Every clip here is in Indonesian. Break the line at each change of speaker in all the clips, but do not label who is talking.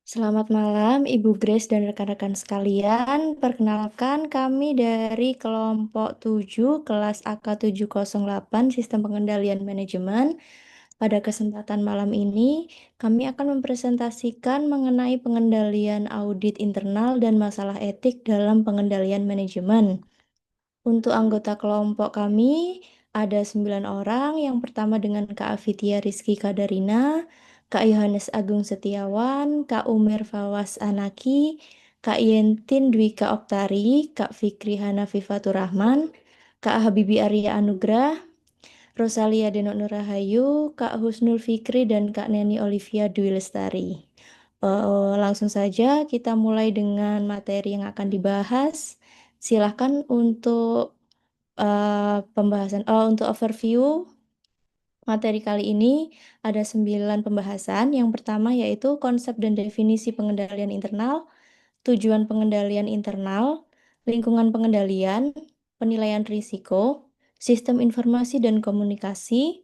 Selamat malam, Ibu Grace dan rekan-rekan sekalian. Perkenalkan, kami dari kelompok 7, kelas AK708, Sistem Pengendalian Manajemen. Pada kesempatan malam ini, kami akan mempresentasikan mengenai pengendalian audit internal dan masalah etik dalam pengendalian manajemen. Untuk anggota kelompok kami ada 9 orang. Yang pertama dengan Kak Afitia Rizky Kadarina, Kak Yohanes Agung Setiawan, Kak Umer Fawas Anaki, Kak Yentin Dwika Oktari, Kak Fikri Hanafi Fatur Rahman, Kak Habibi Arya Anugrah, Rosalia Denok Nurahayu, Kak Husnul Fikri, dan Kak Neni Olivia Dwi Lestari. Langsung saja kita mulai dengan materi yang akan dibahas. Silahkan untuk untuk overview materi kali ini ada 9 pembahasan. Yang pertama yaitu konsep dan definisi pengendalian internal, tujuan pengendalian internal, lingkungan pengendalian, penilaian risiko, sistem informasi dan komunikasi,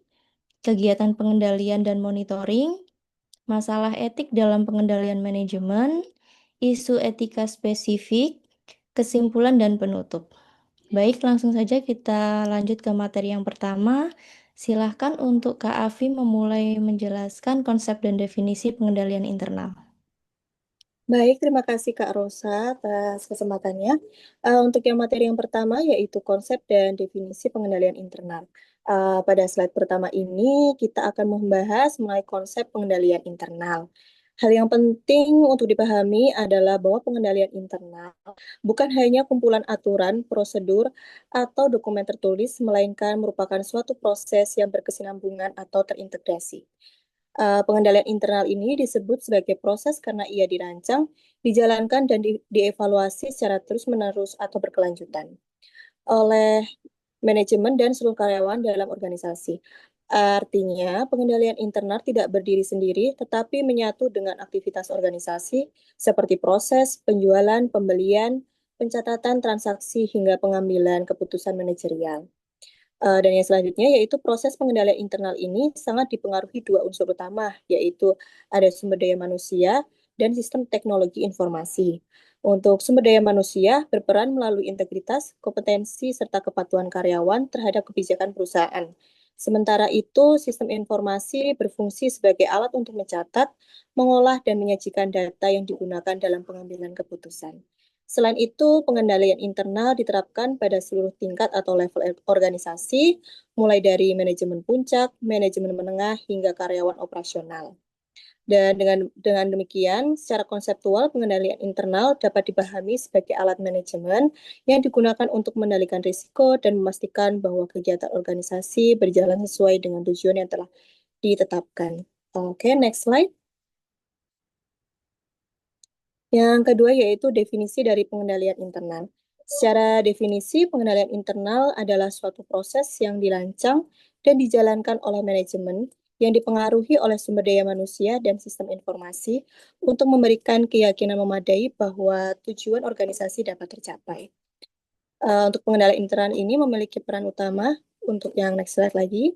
kegiatan pengendalian dan monitoring, masalah etik dalam pengendalian manajemen, isu etika spesifik, kesimpulan dan penutup. Baik, langsung saja kita lanjut ke materi yang pertama. Silahkan untuk Kak Afi memulai menjelaskan konsep dan definisi pengendalian internal.
Baik, terima kasih Kak Rosa atas kesempatannya. Untuk yang materi yang pertama yaitu konsep dan definisi pengendalian internal. Pada slide pertama ini kita akan membahas mengenai konsep pengendalian internal. Hal yang penting untuk dipahami adalah bahwa pengendalian internal bukan hanya kumpulan aturan, prosedur, atau dokumen tertulis, melainkan merupakan suatu proses yang berkesinambungan atau terintegrasi. Pengendalian internal ini disebut sebagai proses karena ia dirancang, dijalankan, dan dievaluasi secara terus-menerus atau berkelanjutan oleh manajemen dan seluruh karyawan dalam organisasi. Artinya, pengendalian internal tidak berdiri sendiri, tetapi menyatu dengan aktivitas organisasi seperti proses, penjualan, pembelian, pencatatan transaksi, hingga pengambilan keputusan manajerial. Dan yang selanjutnya yaitu proses pengendalian internal ini sangat dipengaruhi dua unsur utama, yaitu ada sumber daya manusia dan sistem teknologi informasi. Untuk sumber daya manusia berperan melalui integritas, kompetensi, serta kepatuhan karyawan terhadap kebijakan perusahaan. Sementara itu, sistem informasi berfungsi sebagai alat untuk mencatat, mengolah, dan menyajikan data yang digunakan dalam pengambilan keputusan. Selain itu, pengendalian internal diterapkan pada seluruh tingkat atau level organisasi, mulai dari manajemen puncak, manajemen menengah, hingga karyawan operasional. Dan dengan demikian, secara konseptual, pengendalian internal dapat dipahami sebagai alat manajemen yang digunakan untuk mengendalikan risiko dan memastikan bahwa kegiatan organisasi berjalan sesuai dengan tujuan yang telah ditetapkan. Oke, next slide. Yang kedua yaitu definisi dari pengendalian internal. Secara definisi, pengendalian internal adalah suatu proses yang dirancang dan dijalankan oleh manajemen yang dipengaruhi oleh sumber daya manusia dan sistem informasi untuk memberikan keyakinan memadai bahwa tujuan organisasi dapat tercapai. Untuk pengendalian internal ini memiliki peran utama. Untuk yang next slide lagi.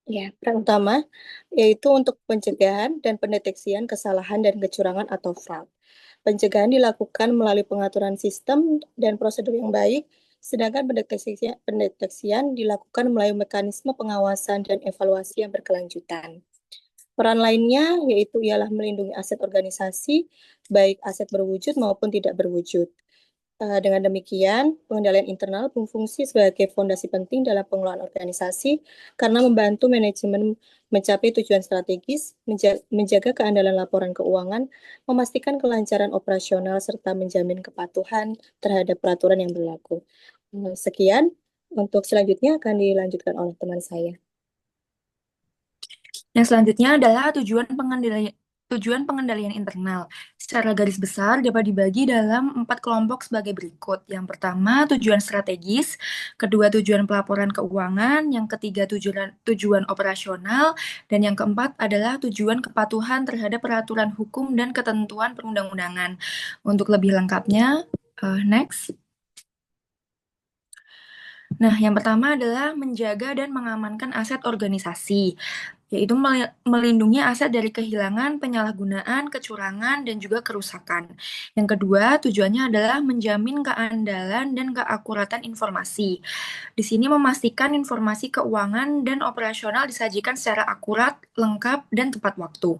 Ya, peran utama yaitu untuk pencegahan dan pendeteksian kesalahan dan kecurangan atau fraud. Pencegahan dilakukan melalui pengaturan sistem dan prosedur yang baik, sedangkan pendeteksian dilakukan melalui mekanisme pengawasan dan evaluasi yang berkelanjutan. Peran lainnya yaitu ialah melindungi aset organisasi, baik aset berwujud maupun tidak berwujud. Dengan demikian, pengendalian internal berfungsi sebagai fondasi penting dalam pengelolaan organisasi karena membantu manajemen mencapai tujuan strategis, menjaga keandalan laporan keuangan, memastikan kelancaran operasional, serta menjamin kepatuhan terhadap peraturan yang berlaku. Sekian, untuk selanjutnya akan dilanjutkan oleh teman saya.
Yang selanjutnya adalah tujuan pengendalian internal. Secara garis besar dapat dibagi dalam 4 kelompok sebagai berikut. Yang pertama, tujuan strategis, kedua tujuan pelaporan keuangan, yang ketiga tujuan operasional, dan yang keempat adalah tujuan kepatuhan terhadap peraturan hukum dan ketentuan perundang-undangan. Untuk lebih lengkapnya, next. Nah, yang pertama adalah menjaga dan mengamankan aset organisasi, yaitu melindungi aset dari kehilangan, penyalahgunaan, kecurangan, dan juga kerusakan. Yang kedua, tujuannya adalah menjamin keandalan dan keakuratan informasi. Di sini memastikan informasi keuangan dan operasional disajikan secara akurat, lengkap, dan tepat waktu.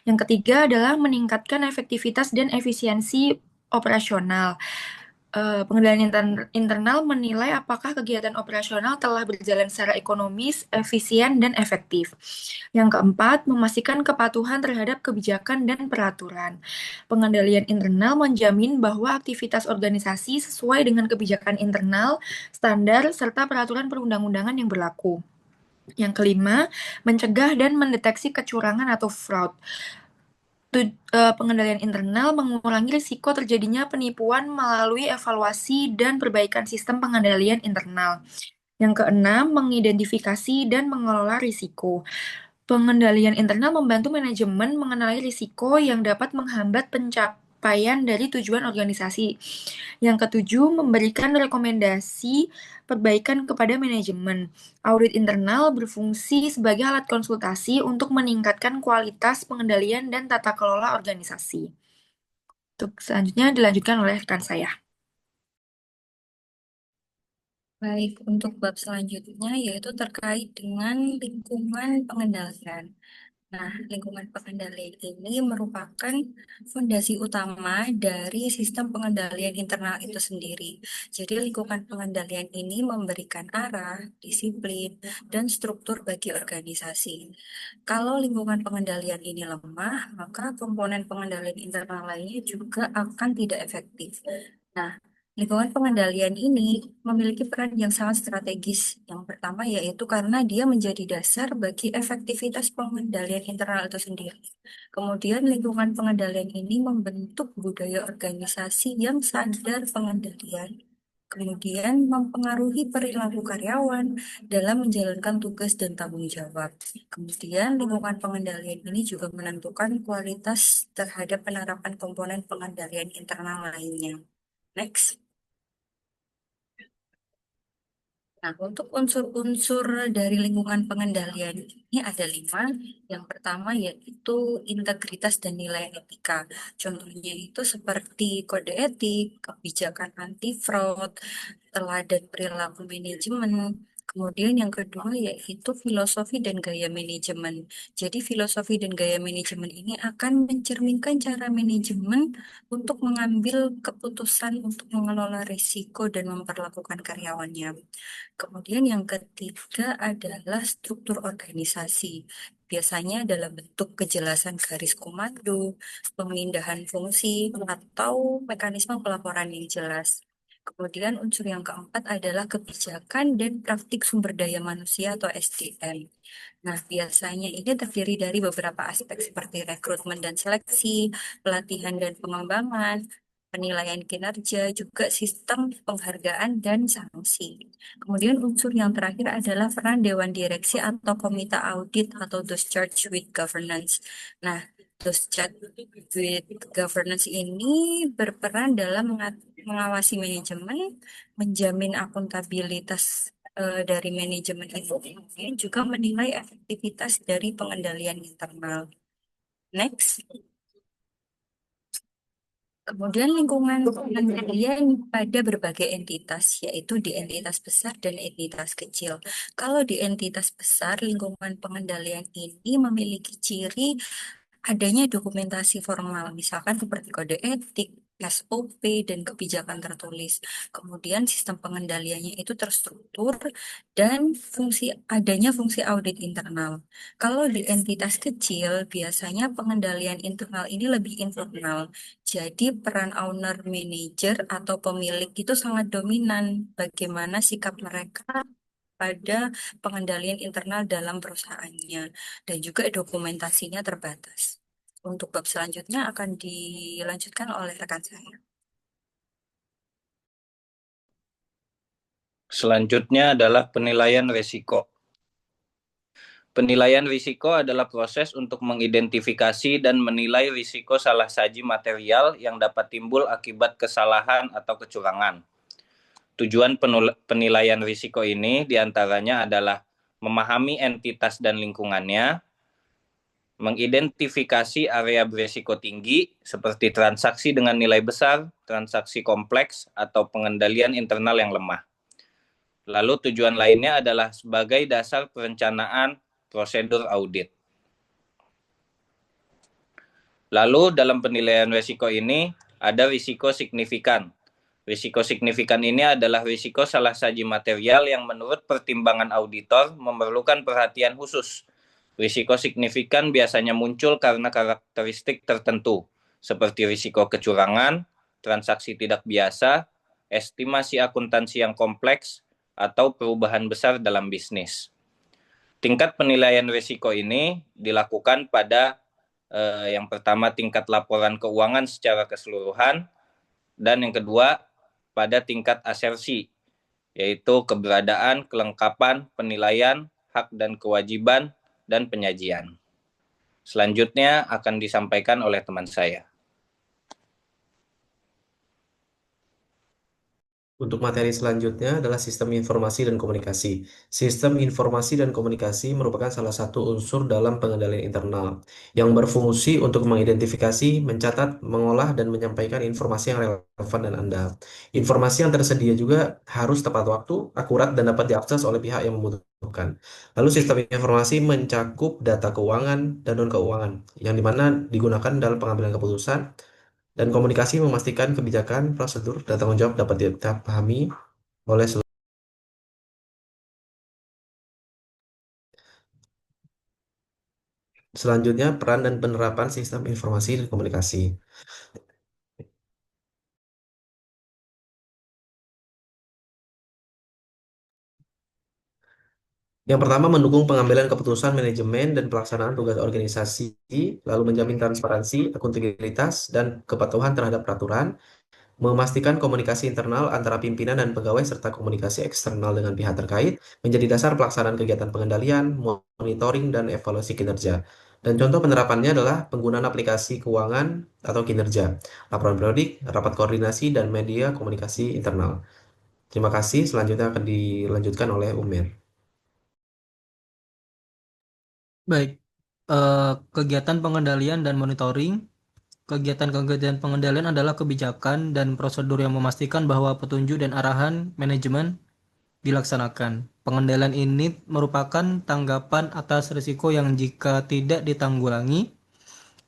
Yang ketiga adalah meningkatkan efektivitas dan efisiensi operasional. Pengendalian internal menilai apakah kegiatan operasional telah berjalan secara ekonomis, efisien, dan efektif. Yang keempat, memastikan kepatuhan terhadap kebijakan dan peraturan. Pengendalian internal menjamin bahwa aktivitas organisasi sesuai dengan kebijakan internal, standar, serta peraturan perundang-undangan yang berlaku. Yang kelima, mencegah dan mendeteksi kecurangan atau fraud. Pengendalian internal mengurangi risiko terjadinya penipuan melalui evaluasi dan perbaikan sistem pengendalian internal. Yang keenam, mengidentifikasi dan mengelola risiko. Pengendalian internal membantu manajemen mengenali risiko yang dapat menghambat pencapaian dari tujuan organisasi. Yang ketujuh, memberikan rekomendasi perbaikan kepada manajemen. Audit internal berfungsi sebagai alat konsultasi untuk meningkatkan kualitas pengendalian dan tata kelola organisasi. Untuk selanjutnya dilanjutkan oleh rekan saya.
Baik, untuk bab selanjutnya yaitu terkait dengan lingkungan pengendalian. Nah, lingkungan pengendalian ini merupakan fondasi utama dari sistem pengendalian internal itu sendiri. Jadi, lingkungan pengendalian ini memberikan arah, disiplin, dan struktur bagi organisasi. Kalau lingkungan pengendalian ini lemah, maka komponen pengendalian internal lainnya juga akan tidak efektif. Nah, lingkungan pengendalian ini memiliki peran yang sangat strategis. Yang pertama yaitu karena dia menjadi dasar bagi efektivitas pengendalian internal itu sendiri. Kemudian lingkungan pengendalian ini membentuk budaya organisasi yang sadar pengendalian. Kemudian mempengaruhi perilaku karyawan dalam menjalankan tugas dan tanggung jawab. Kemudian lingkungan pengendalian ini juga menentukan kualitas terhadap penerapan komponen pengendalian internal lainnya. Next. Nah, untuk unsur-unsur dari lingkungan pengendalian ini ada 5. Yang pertama yaitu integritas dan nilai etika. Contohnya itu seperti kode etik, kebijakan anti fraud, teladan perilaku manajemen. Kemudian yang kedua yaitu filosofi dan gaya manajemen. Jadi filosofi dan gaya manajemen ini akan mencerminkan cara manajemen untuk mengambil keputusan untuk mengelola risiko dan memperlakukan karyawannya. Kemudian yang ketiga adalah struktur organisasi. Biasanya dalam bentuk kejelasan garis komando, pemindahan fungsi, atau mekanisme pelaporan yang jelas. Kemudian unsur yang keempat adalah kebijakan dan praktik sumber daya manusia atau SDM. Nah, biasanya ini terdiri dari beberapa aspek seperti rekrutmen dan seleksi, pelatihan dan pengembangan, penilaian kinerja, juga sistem penghargaan dan sanksi. Kemudian unsur yang terakhir adalah peran Dewan Direksi atau Komite Audit atau those charged with governance. Nah, those charged with governance ini berperan dalam mengawasi manajemen, menjamin akuntabilitas dari manajemen itu, kemudian juga menilai efektivitas dari pengendalian internal. Next. Kemudian lingkungan pengendalian pada berbagai entitas, yaitu di entitas besar dan entitas kecil. Kalau di entitas besar, lingkungan pengendalian ini memiliki ciri adanya dokumentasi formal, misalkan seperti kode etik, SOP, dan kebijakan tertulis. Kemudian sistem pengendaliannya itu terstruktur dan adanya fungsi audit internal. Kalau di entitas kecil, biasanya pengendalian internal ini lebih informal. Jadi peran owner, manager, atau pemilik itu sangat dominan bagaimana sikap mereka pada pengendalian internal dalam perusahaannya dan juga dokumentasinya terbatas. Untuk bab selanjutnya akan dilanjutkan oleh rekan saya.
Selanjutnya adalah penilaian risiko. Penilaian risiko adalah proses untuk mengidentifikasi dan menilai risiko salah saji material yang dapat timbul akibat kesalahan atau kecurangan. Tujuan penilaian risiko ini diantaranya adalah memahami entitas dan lingkungannya, mengidentifikasi area berisiko tinggi seperti transaksi dengan nilai besar, transaksi kompleks, atau pengendalian internal yang lemah. Lalu tujuan lainnya adalah sebagai dasar perencanaan prosedur audit. Lalu dalam penilaian risiko ini ada risiko signifikan. Risiko signifikan ini adalah risiko salah saji material yang menurut pertimbangan auditor memerlukan perhatian khusus. Risiko signifikan biasanya muncul karena karakteristik tertentu, seperti risiko kecurangan, transaksi tidak biasa, estimasi akuntansi yang kompleks, atau perubahan besar dalam bisnis. Tingkat penilaian risiko ini dilakukan pada yang pertama tingkat laporan keuangan secara keseluruhan, dan yang kedua pada tingkat asersi, yaitu keberadaan, kelengkapan, penilaian, hak dan kewajiban, dan penyajian. Selanjutnya akan disampaikan oleh teman saya.
Untuk materi selanjutnya adalah sistem informasi dan komunikasi. Sistem informasi dan komunikasi merupakan salah satu unsur dalam pengendalian internal yang berfungsi untuk mengidentifikasi, mencatat, mengolah, dan menyampaikan informasi yang relevan dan andal. Informasi yang tersedia juga harus tepat waktu, akurat, dan dapat diakses oleh pihak yang membutuhkan. Lalu sistem informasi mencakup data keuangan dan non-keuangan, yang dimana digunakan dalam pengambilan keputusan, dan komunikasi memastikan kebijakan, prosedur, dan tanggung jawab dapat dipahami oleh seluruh. Selanjutnya, peran dan penerapan sistem informasi dan komunikasi. Yang pertama, mendukung pengambilan keputusan manajemen dan pelaksanaan tugas organisasi, lalu menjamin transparansi, akuntabilitas, dan kepatuhan terhadap peraturan, memastikan komunikasi internal antara pimpinan dan pegawai serta komunikasi eksternal dengan pihak terkait menjadi dasar pelaksanaan kegiatan pengendalian, monitoring, dan evaluasi kinerja. Dan contoh penerapannya adalah penggunaan aplikasi keuangan atau kinerja, laporan periodik, rapat koordinasi, dan media komunikasi internal. Terima kasih. Selanjutnya akan dilanjutkan oleh Umer.
Baik, kegiatan pengendalian dan monitoring. Kegiatan-kegiatan pengendalian adalah kebijakan dan prosedur yang memastikan bahwa petunjuk dan arahan manajemen dilaksanakan. Pengendalian ini merupakan tanggapan atas risiko yang jika tidak ditanggulangi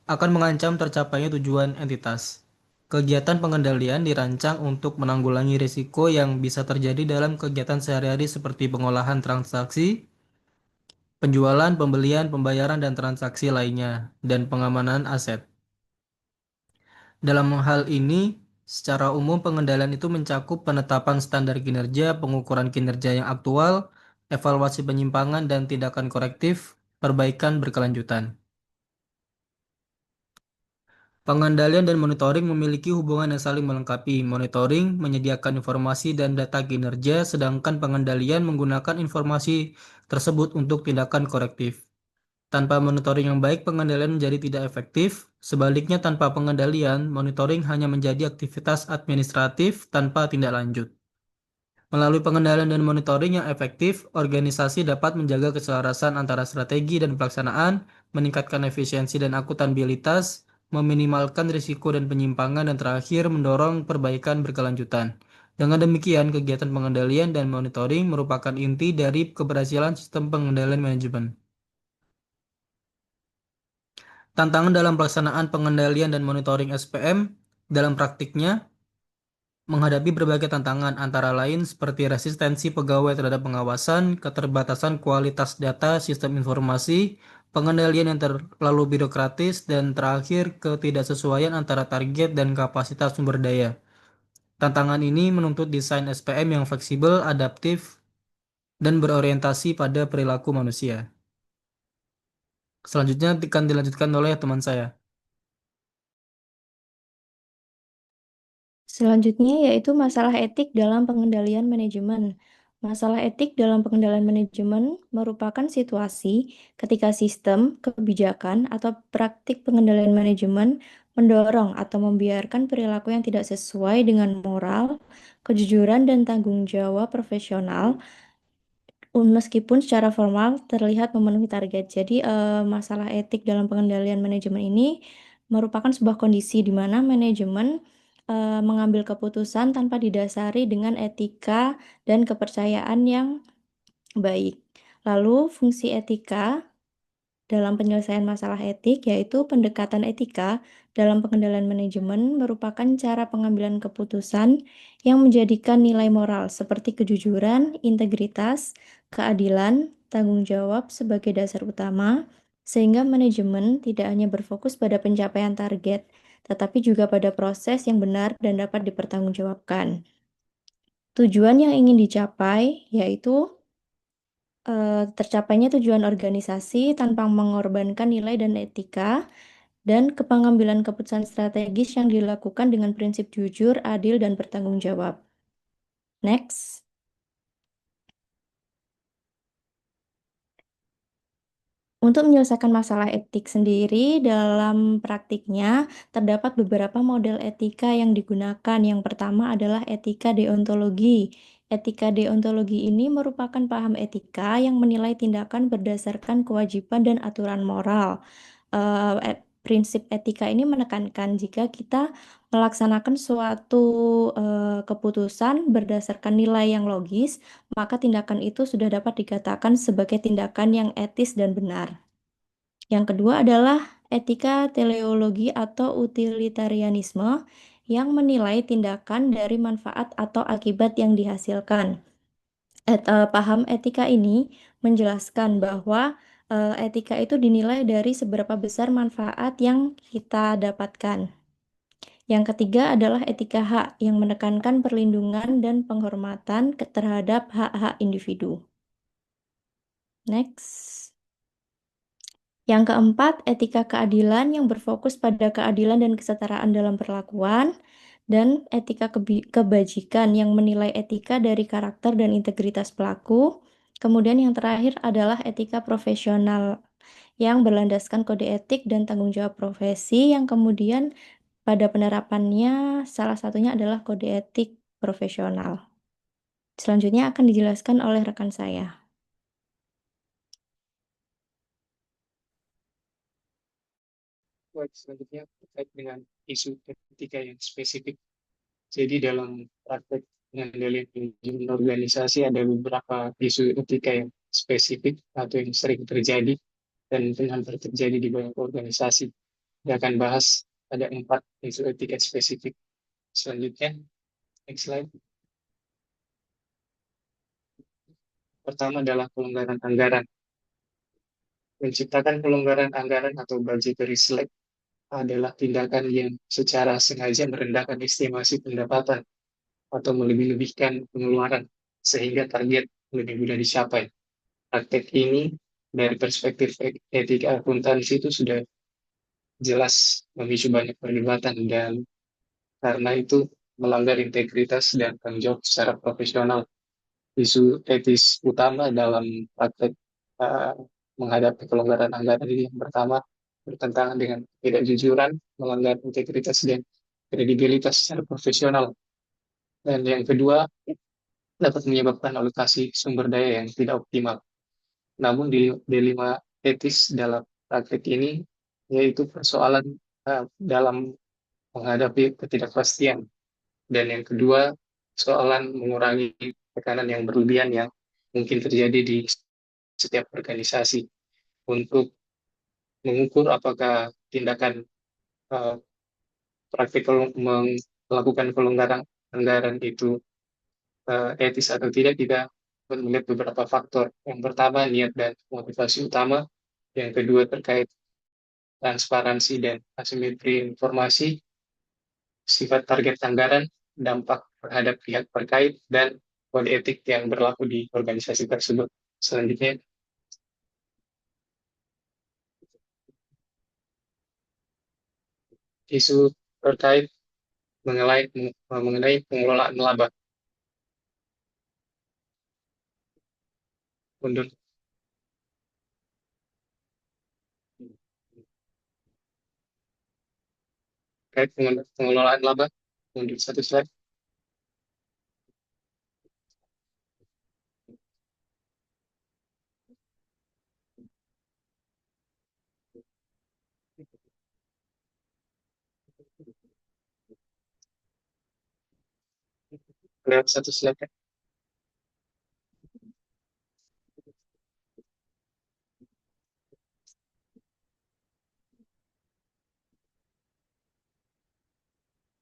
akan mengancam tercapainya tujuan entitas. Kegiatan pengendalian dirancang untuk menanggulangi risiko yang bisa terjadi dalam kegiatan sehari-hari seperti pengolahan transaksi, penjualan, pembelian, pembayaran, dan transaksi lainnya, dan pengamanan aset. Dalam hal ini, secara umum pengendalian itu mencakup penetapan standar kinerja, pengukuran kinerja yang aktual, evaluasi penyimpangan dan tindakan korektif, perbaikan berkelanjutan. Pengendalian dan monitoring memiliki hubungan yang saling melengkapi. Monitoring menyediakan informasi dan data kinerja, sedangkan pengendalian menggunakan informasi tersebut untuk tindakan korektif. Tanpa monitoring yang baik, pengendalian menjadi tidak efektif. Sebaliknya, tanpa pengendalian, monitoring hanya menjadi aktivitas administratif tanpa tindak lanjut. Melalui pengendalian dan monitoring yang efektif, organisasi dapat menjaga keselarasan antara strategi dan pelaksanaan, meningkatkan efisiensi dan akuntabilitas, meminimalkan risiko dan penyimpangan, dan terakhir mendorong perbaikan berkelanjutan. Dengan demikian, kegiatan pengendalian dan monitoring merupakan inti dari keberhasilan sistem pengendalian manajemen. Tantangan dalam pelaksanaan pengendalian dan monitoring SPM dalam praktiknya menghadapi berbagai tantangan antara lain seperti resistensi pegawai terhadap pengawasan, keterbatasan kualitas data sistem informasi, pengendalian yang terlalu birokratis, dan terakhir ketidaksesuaian antara target dan kapasitas sumber daya. Tantangan ini menuntut desain SPM yang fleksibel, adaptif, dan berorientasi pada perilaku manusia. Selanjutnya akan dilanjutkan oleh teman saya.
Selanjutnya yaitu masalah etik dalam pengendalian manajemen. Masalah etik dalam pengendalian manajemen merupakan situasi ketika sistem, kebijakan, atau praktik pengendalian manajemen mendorong atau membiarkan perilaku yang tidak sesuai dengan moral, kejujuran, dan tanggung jawab profesional, meskipun secara formal terlihat memenuhi target. Jadi, masalah etik dalam pengendalian manajemen ini merupakan sebuah kondisi di mana manajemen mengambil keputusan tanpa didasari dengan etika dan kepercayaan yang baik. Lalu, fungsi etika dalam penyelesaian masalah etik, yaitu pendekatan etika dalam pengendalian manajemen merupakan cara pengambilan keputusan yang menjadikan nilai moral seperti kejujuran, integritas, keadilan, tanggung jawab sebagai dasar utama, sehingga manajemen tidak hanya berfokus pada pencapaian target, tetapi juga pada proses yang benar dan dapat dipertanggungjawabkan. Tujuan yang ingin dicapai yaitu tercapainya tujuan organisasi tanpa mengorbankan nilai dan etika, dan pengambilan keputusan strategis yang dilakukan dengan prinsip jujur, adil, dan bertanggung jawab. Next. Untuk menyelesaikan masalah etik sendiri dalam praktiknya, terdapat beberapa model etika yang digunakan. Yang pertama adalah etika deontologi. Etika deontologi ini merupakan paham etika yang menilai tindakan berdasarkan kewajiban dan aturan moral. Prinsip etika ini menekankan jika kita melaksanakan suatu keputusan berdasarkan nilai yang logis, maka tindakan itu sudah dapat dikatakan sebagai tindakan yang etis dan benar. Yang kedua adalah etika teleologi atau utilitarianisme yang menilai tindakan dari manfaat atau akibat yang dihasilkan. Paham etika ini menjelaskan bahwa etika itu dinilai dari seberapa besar manfaat yang kita dapatkan. Yang ketiga adalah etika hak yang menekankan perlindungan dan penghormatan terhadap hak-hak individu. Next. Yang keempat, etika keadilan yang berfokus pada keadilan dan kesetaraan dalam perlakuan, dan etika kebajikan yang menilai etika dari karakter dan integritas pelaku. Kemudian yang terakhir adalah etika profesional yang berlandaskan kode etik dan tanggung jawab profesi, yang kemudian pada penerapannya salah satunya adalah kode etik profesional. Selanjutnya akan dijelaskan oleh rekan saya.
Selanjutnya terkait dengan isu etika yang spesifik. Jadi dalam praktek pengendalian manajemen organisasi ada beberapa isu etika yang spesifik atau yang sering terjadi dan mungkin hampir terjadi di banyak organisasi. Kita akan bahas ada 4 isu etika spesifik. Selanjutnya, next slide. Pertama adalah pelanggaran anggaran. Menciptakan pelanggaran anggaran atau budgetary slack adalah tindakan yang secara sengaja merendahkan estimasi pendapatan atau melebih-lebihkan pengeluaran sehingga target lebih mudah dicapai. Praktek ini dari perspektif etika akuntansi itu sudah jelas memicu banyak perdebatan dan karena itu melanggar integritas dan tanggung jawab secara profesional. Isu etis utama dalam praktek uh, menghadapi pelanggaran anggaran ini yang pertama bertentangan dengan ketidakjujuran, melanggar integritas dan kredibilitas secara profesional. Dan yang kedua, dapat menyebabkan alokasi sumber daya yang tidak optimal. Namun dilema etis dalam praktik ini yaitu persoalan dalam menghadapi ketidakpastian. Dan yang kedua, soalan mengurangi tekanan yang berlebihan yang mungkin terjadi di setiap organisasi untuk mengukur apakah tindakan uh, praktik melakukan pelonggaran anggaran itu etis atau tidak, kita melihat beberapa faktor. Yang pertama, niat dan motivasi utama. Yang kedua, terkait transparansi dan asimetri informasi, sifat target anggaran, dampak terhadap pihak terkait, dan kode etik yang berlaku di organisasi tersebut. Selanjutnya, isu terkait mengenai pengelolaan laba. Mundur. terkait pengelolaan laba. Lanjut satu slide. Lihat satu slide ya.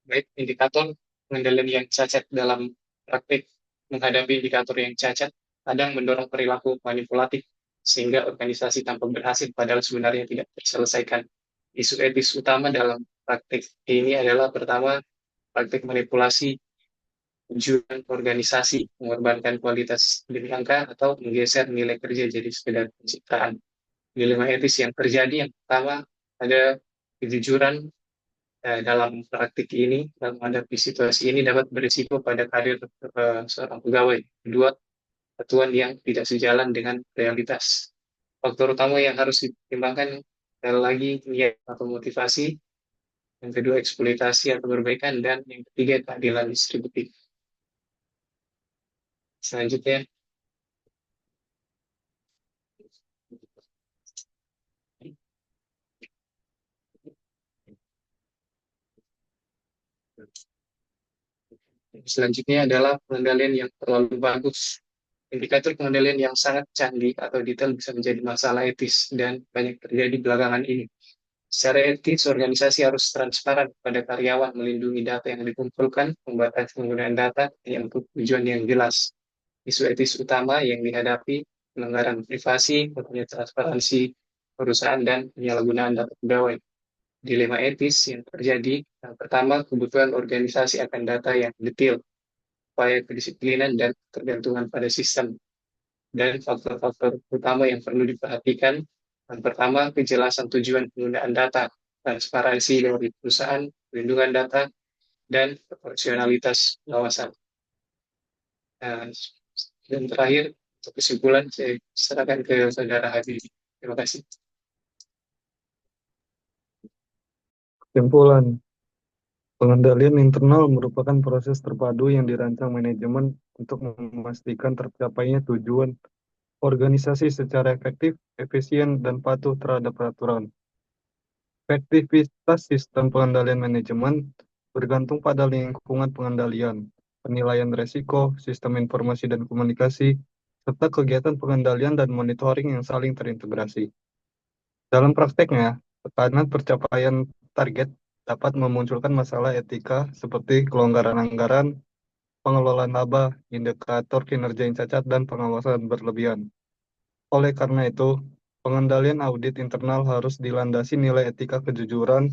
Baik, indikator pengendalian yang cacat dalam praktik menghadapi indikator yang cacat kadang mendorong perilaku manipulatif sehingga organisasi tampak berhasil padahal sebenarnya tidak terselesaikan. Isu etis utama dalam praktik ini adalah pertama, praktik manipulasi tujuan organisasi, mengorbankan kualitas demi angka atau menggeser nilai kerja jadi sekedar pencitraan. Dilema etis yang terjadi yang pertama ada kejujuran dalam praktik ini, dalam menghadapi situasi ini dapat berisiko pada karir seorang pegawai. Kedua, aturan yang tidak sejalan dengan realitas. Faktor utama yang harus dipertimbangkan sekali lagi niat atau motivasi, yang kedua eksploitasi atau perbaikan, dan yang ketiga keadilan distributif. Selanjutnya, adalah pengendalian yang terlalu bagus. Indikator pengendalian yang sangat canggih atau detail bisa menjadi masalah etis dan banyak terjadi belakangan ini. Secara etis, organisasi harus transparan pada karyawan, melindungi data yang dikumpulkan, membatasi penggunaan data yang untuk tujuan yang jelas. Isu etis utama yang dihadapi pelanggaran privasi, kurangnya transparansi perusahaan, dan penyalahgunaan data pegawai. Dilema etis yang terjadi, yang pertama, kebutuhan organisasi akan data yang detail, upaya kedisiplinan dan ketergantungan pada sistem. Dan faktor-faktor utama yang perlu diperhatikan, yang pertama, kejelasan tujuan penggunaan data, transparansi dari perusahaan, perlindungan data, dan proporsionalitas pengawasan. Dan terakhir, untuk kesimpulan, saya serahkan ke Saudara Habibie. Terima kasih.
Kesimpulan, pengendalian internal merupakan proses terpadu yang dirancang manajemen untuk memastikan tercapainya tujuan organisasi secara efektif, efisien, dan patuh terhadap peraturan. Efektivitas sistem pengendalian manajemen bergantung pada lingkungan pengendalian, penilaian resiko, sistem informasi dan komunikasi, serta kegiatan pengendalian dan monitoring yang saling terintegrasi. Dalam prakteknya, tekanan percapaian target dapat memunculkan masalah etika seperti kelonggaran anggaran, pengelolaan laba, indikator kinerja yang cacat, dan pengawasan berlebihan. Oleh karena itu, pengendalian audit internal harus dilandasi nilai etika kejujuran,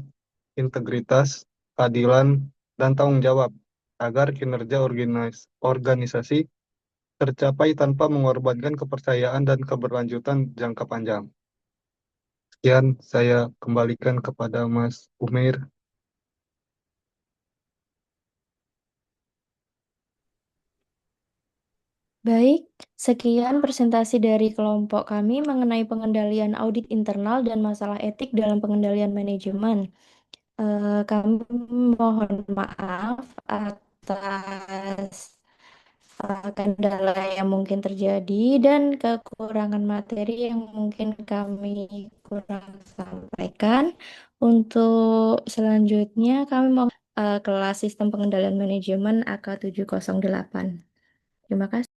integritas, keadilan, dan tanggung jawab agar kinerja organisasi tercapai tanpa mengorbankan kepercayaan dan keberlanjutan jangka panjang. Sekian, saya kembalikan kepada Mas Umair.
Baik, sekian presentasi dari kelompok kami mengenai pengendalian audit internal dan masalah etik dalam pengendalian manajemen. Kami mohon maaf atas kendala yang mungkin terjadi dan kekurangan materi yang mungkin kami kurang sampaikan. Untuk selanjutnya kami mau kelas sistem pengendalian manajemen AK 708. Terima kasih.